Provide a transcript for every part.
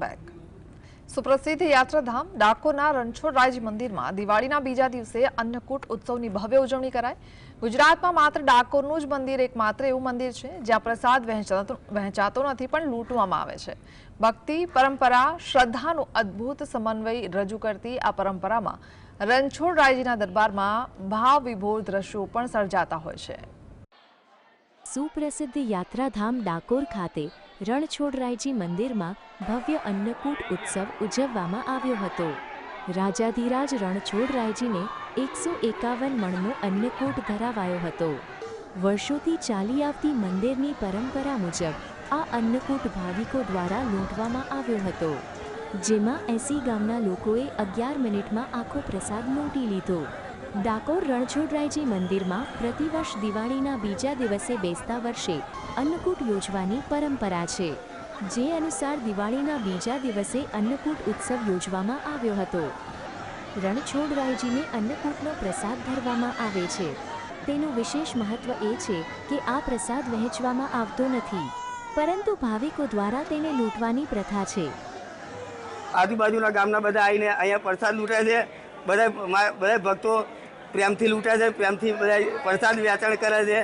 Back સુપ્રસિદ્ધ યાત્રાધામ ડાકોરના રણછોડરાયજી મંદિરમાં દિવાળીના બીજા દિવસે અન્નકૂટ ઉત્સવની ભવ્ય ઉજવણી કરાઈ। ગુજરાતમાં માત્ર ડાકોરનું જ મંદિર એકમાત્ર એવું મંદિર છે જ્યાં પ્રસાદ વહેંચાતો નથી પણ લૂંટવામાં આવે છે। ભક્તિ, પરંપરા, શ્રદ્ધાનું અદ્ભુત સમન્વય રજૂ કરતી આ પરંપરામાં રણછોડરાયજીના દરબારમાં ભાવ વિભોર દ્રશ્યો પણ સર્જાતા હોય છે। સુપ્રસિદ્ધ યાત્રાધામ ડાકોર ખાતે રણછોડરાયજી મંદિરમાં ભવ્ય અન્નકૂટ ઉત્સવ ઉજવવામાં આવ્યો હતો। રાજાધિરાજ રણછોડરાયજીને 151 મણનો અન્નકૂટ ધરાવાયો હતો। વર્ષોથી ચાલી આવતી મંદિરની પરંપરા મુજબ આ અન્નકૂટ ભાવિકો દ્વારા લૂંટવામાં આવ્યો હતો, જેમાં 80 ગામના લોકોએ 11 મિનિટમાં આખો પ્રસાદ લૂંટી લીધો। ડાકોર રણછોડરાયજી મંદિરમાં પ્રતિવર્ષ દિવાળીના બીજા દિવસે બેસતા વર્ષે અન્નકૂટ યોજવાની પરંપરા છે, જે અનુસાર દિવાળીના બીજા દિવસે અન્નકૂટ ઉત્સવ યોજવામાં આવ્યો હતો। રણછોડરાયજીને અન્નકૂટનો પ્રસાદ ધરવામાં આવે છે। તેનું વિશેષ મહત્વ એ છે કે આ પ્રસાદ વહેંચવામાં આવતો નથી, પરંતુ ભાવિકો દ્વારા તેને લૂંટવાની પ્રથા છે। આજુબાજુના ગામના બધા આવીને અહીંયા પ્રસાદ લૂંટે છે। બધા ભક્તો પ્રેમથી લૂંટે છે, પ્રેમથી બધા પ્રસાદ વેચાણ કરે છે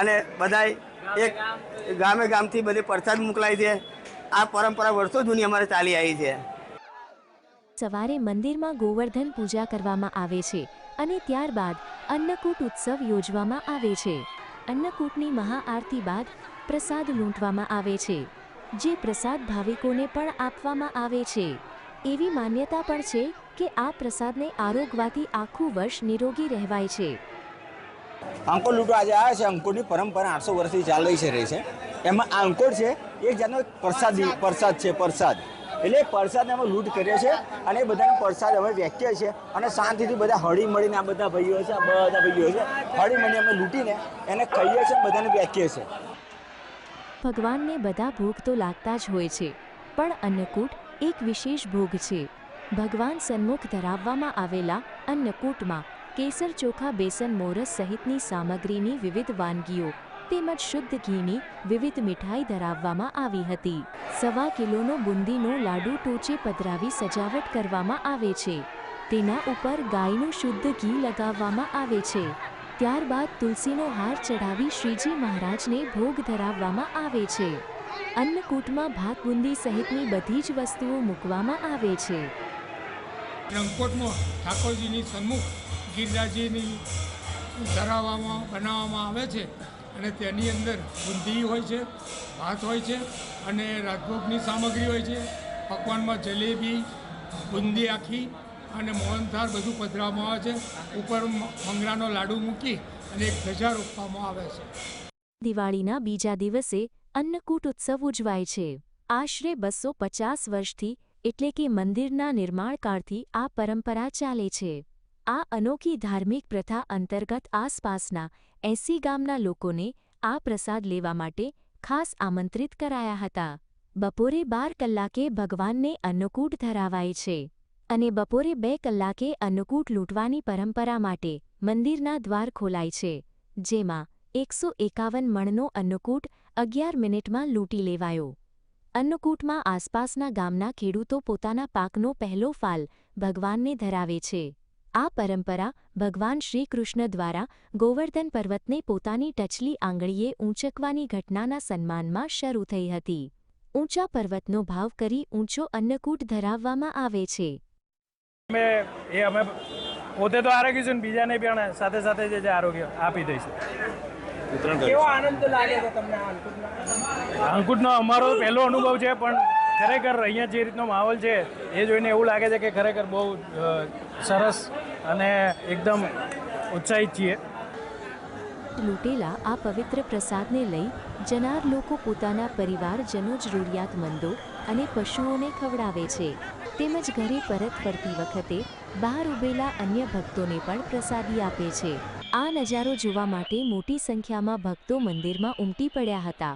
અને બધા એક ગામથી બધે પ્રસાદ મોકલાય છે। આ પરંપરા વર્ષો જૂની અમારે ચાલી આવી છે। સવારે મંદિરમાં ગોવર્ધન પૂજા કરવામાં આવે છે અને ત્યારબાદ અન્નકૂટ ઉત્સવ યોજવામાં આવે છે। અન્નકૂટની મહાઆરતી બાદ પ્રસાદ લૂંટવામાં આવે છે, જે પ્રસાદ ભાવિકોને પણ આપવામાં આવે છે। એવી માન્યતા પણ છે કે આ પ્રસાદને આરોગવાથી આખું વર્ષ નિરોગી રહેવાય છે। અંકોટ લૂંટવા આજે આવે છે। અંકોટની પરંપરા 800 વર્ષથી ચાલી રહી છે। એમાં આ અંકોટ છે એક જાતનો પ્રસાદ છે। પ્રસાદ એટલે પ્રસાદને અમે લૂંટ કરીએ છીએ અને એ બધાને પ્રસાદ અમે વેચીએ છીએ અને શાંતિથી બધા હળી મળીને આ બધા ભાઈઓ છે, હળી મળીને અમે લૂંટીને એને ખાઈએ છીએ, બધાને વેચીએ છીએ। ભગવાનને બધા ભોગ તો લાગતા જ હોય છે, પણ અન્નકૂટ એક વિશેષ ભોગ છે। ભગવાન સન્મુખ ધરાવવામાં આવેલા અન્નકૂટમાં કેસર, ચોખા, બેસન, મોરસ સહિતની સામગ્રીની વિવિધ વાનગીઓ તેમજ શુદ્ધ ઘીની વિવિધ મીઠાઈ ધરાવવામાં આવી હતી। 1.25 કિલોનો બુંદીનો લાડુ ટોચે પધરાવી સજાવટ કરવામાં આવે છે। તેના ઉપર ગાયનું શુદ્ધ ઘી લગાવવામાં આવે છે। ત્યારબાદ તુલસીનો હાર ચઢાવી શ્રીજી મહારાજને ભોગ ધરાવવામાં આવે છે। અન્નકૂટમાં ભાત, બુંદી સહિતની બધી જ વસ્તુઓ મૂકવામાં આવે છે। અંકોટમાં ઠાકોરજીની સન્મુખ ગિરિરાજજીની ધરાવવામાં બનાવવામાં આવે છે અને તેની અંદર બુંદી હોય છે, ભાત હોય છે અને રાજભોગની સામગ્રી હોય છે। પકવાનમાં જલેબી, બુંદી આખી અને મોહનથાળ બધું પધરાવવામાં આવે છે। ઉપર મંગળાનો લાડુ મૂકી અને એક ધજા રોપવામાં આવે છે। દિવાળીના બીજા દિવસે અન્નકૂટ ઉત્સવ ઉજવાય છે। આશરે 250 વર્ષથી એટલે કે મંદિરના નિર્માણકાળથી આ પરંપરા ચાલે છે। આ અનોખી ધાર્મિક પ્રથા અંતર્ગત આસપાસના 80 ગામના લોકોને આ પ્રસાદ લેવા માટે ખાસ આમંત્રિત કરાયા હતા। બપોરે 12 કલાકે ભગવાનને અન્નકૂટ ધરાવાય છે અને બપોરે 2 કલાકે અન્નકૂટ લૂંટવાની પરંપરા માટે મંદિરના દ્વાર ખોલાય છે, જેમાં 151 મણનો અન્નકૂટ 11 મિનિટમાં લૂંટી લેવાયો। અન્નકૂટમાં આસપાસના ગામના ખેડૂતો પોતાના પાકનો પહેલો ફાલ ભગવાનને ધરાવે છે। આ પરંપરા ભગવાન શ્રી કૃષ્ણ દ્વારા ગોવર્ધન પર્વતને પોતાની ટચલી આંગળીએ ઊંચકવાની ઘટનાના સન્માનમાં શરૂ થઈ હતી। ઊંચા પર્વતનો ભાવ કરી ઊંચો અન્નકૂટ ધરાવવામાં આવે છે। અમે પોતે તો આરોગીશું, બીજાને પણ સાથે સાથે જે આરોગ્ય આપી દઈશું। કેવો આનંદ લાગે છે તમને અંકુટનો અમારો પહેલો અનુભવ છે, પણ ખરેખર અહીંયા જે રીતનો માહોલ છે એ જોઈને એવું લાગે છે કે ખરેખર બહુ સરસ અને એકદમ ઉત્સાહિત છીએ। લૂંટેલા આ પવિત્ર પ્રસાદને લઈ જનાર લોકો પોતાના પરિવારજનો, જરૂરિયાતમંદો અને પશુઓને ખવડાવે છે, તેમજ ઘરે પરત ફરતી વખતે બહાર ઊભેલા અન્ય ભક્તોને પણ પ્રસાદી આપે છે। આ નજારો જોવા માટે મોટી સંખ્યામાં ભક્તો મંદિરમાં ઉમટી પડ્યા હતા।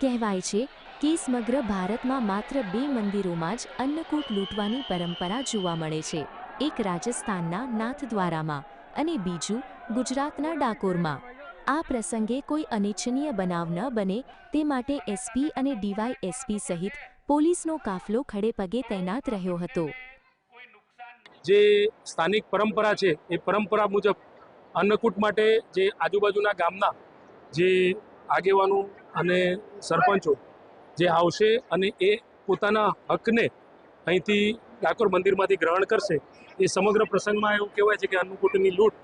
કહેવાય છે કે સમગ્ર ભારતમાં માત્ર 2 મંદિરોમાં જ અન્નકૂટ લૂંટવાની પરંપરા જોવા મળે છે, એક રાજસ્થાનના નાથદ્વારામાં અને બીજું ગુજરાતના ડાકોરમાં। આ પ્રસંગે કોઈ અનિચ્છનીય બનાવ ન બને તે માટે એસપી અને ડીવાયએસપી સહિત પોલીસનો કાફલો ખડેપગે તૈનાત રહ્યો હતો. જે સ્થાનિક પરંપરા છે એ પરંપરા મુજબ અન્નકૂટ માટે જે આજુબાજુના ગામના જે આગેવાનો અને સરપંચો જે આવશે અને એ પોતાના હકને અહીંથી ડાકોર મંદિરમાંથી ગ્રહણ કરશે. એ સમગ્ર પ્રસંગમાં એવું કહેવાય છે કે અન્નકૂટની લૂંટ,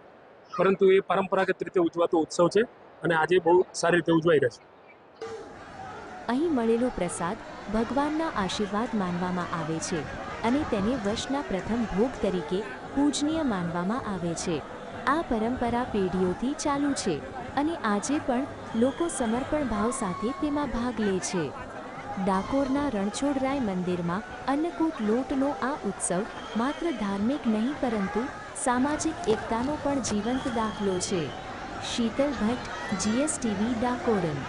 પરંતુ એ પરંપરાગત રીતે ઉજવાતો ઉત્સવ છે અને આજે બહુ સારી રીતે ઉજવાઈ રહ્યો છે. અહીં મળેલો પ્રસાદ ભગવાનના આશીર્વાદ માનવામાં આવે છે અને તેને વર્ષના પ્રથમ ભોગ તરીકે પૂજનીય માનવામાં આવે છે. આ પરંપરા પેઢીઓથી ચાલુ છે અને આજે પણ લોકો સમર્પણ ભાવ સાથે તેમાં ભાગ લે છે. ડાકોરના રણછોડરાય મંદિરમાં અન્નકૂટ લૂંટનો આ ઉત્સવ માત્ર ધાર્મિક નહીં પરંતુ સામાજિક એકતાનો પણ જીવંત દાખલો છે. શીતલ ભટ્ટ, GSTV ડાકોરન.